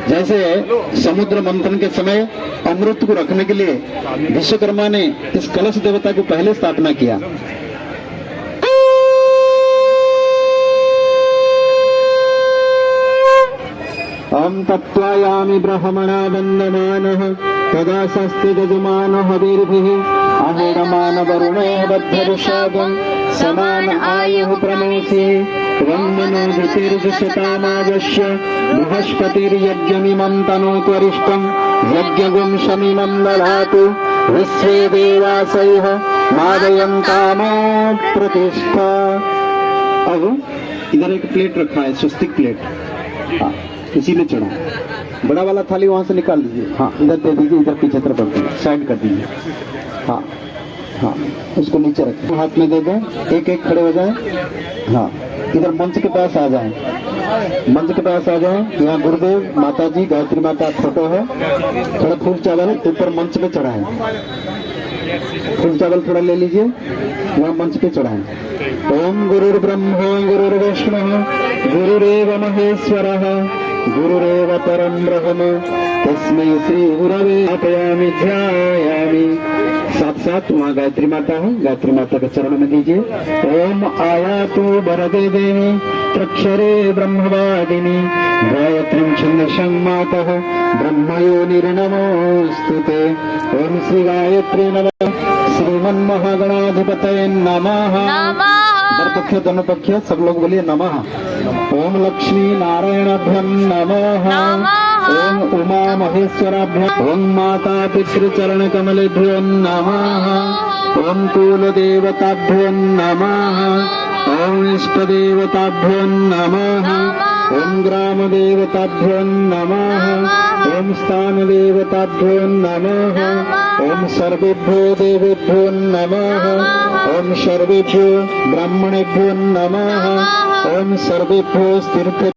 जैसे समुद्र मंथन के समय अमृत को रखने के लिए विश्वकर्मा ने इस कलश देवता को पहले स्थापना किया। ओम तत्त्वायामि ब्रह्मणा वन्दमानः तदा शस्ति यजमानो हविर्भिः अहोरमान वरुणेः बद्धऋषभं समान आयुः प्रमोषे वन्दनो धृतिर्दशतामावश्य बृहस्पतिर्यज्ञमिमं तनोत्वरिष्टं यज्ञगुं शमिमं दधातु विश्वे देवासैः मादयन्तामो प्रतिष्ठा। अब इधर एक प्लेट रखा है, स्वस्तिक प्लेट, इसी में चढ़ा। बड़ा वाला थाली वहां से निकाल लीजिए, हाँ इधर दे दीजिए, इधर पीछे तरफ रख दीजिए, साइड कर दीजिए। हाँ हाँ, उसको नीचे रखें, हाथ में दे दें, एक एक खड़े हो जाए। हाँ, इधर मंच के पास आ जाए, मंच के पास आ जाए। यहाँ गुरुदेव, माता जी, गायत्री माता फोटो है। थोड़ा फूल चावल ऊपर मंच पे चढ़ाए, फूल चावल थोड़ा ले लीजिए, वहाँ मंच पे चढ़ाए। ओम गुरुर्ब्रह्मा गुरुर्विष्णु गुरुरेव महेश्वरः गुरुरेव परम ब्रह्म तस्मै श्री गुरवे नमः ध्यायामि। साथ साथ वहाँ गायत्री माता है, गायत्री माता के चरण में दीजिए। ओम आयातु वरदे देवी प्रक्षरे ब्रह्मवादिनी गायत्रीं छन्दसं मातः ब्रह्मयोनिर्नमोऽस्तुते। ओम श्री गायत्री नमः। श्रीमन्महागणाधिपतये नमः। वरपक्ष धनुपक्ष सब लोग बोलिए नमः। ओम लक्ष्मी नारायणाभ्यं नमः। ओम उमा महेश्वराभ्यं। ओम माता पितृचरण कमलेभ्यो नमः। ओम कुल देवताभ्यो नमः। ओम इष्ट देवताभ्यो नमः। ओम ग्राम देवताभ्यो नमः। ओम स्थान देवताभ्यो नमः। ओम सर्वेभ्यो देवेभ्यो नमः। ओम सर्वेभ्यो ब्राह्मणेभ्यो नमः। ओम सर्वेभ्यो तीर्थ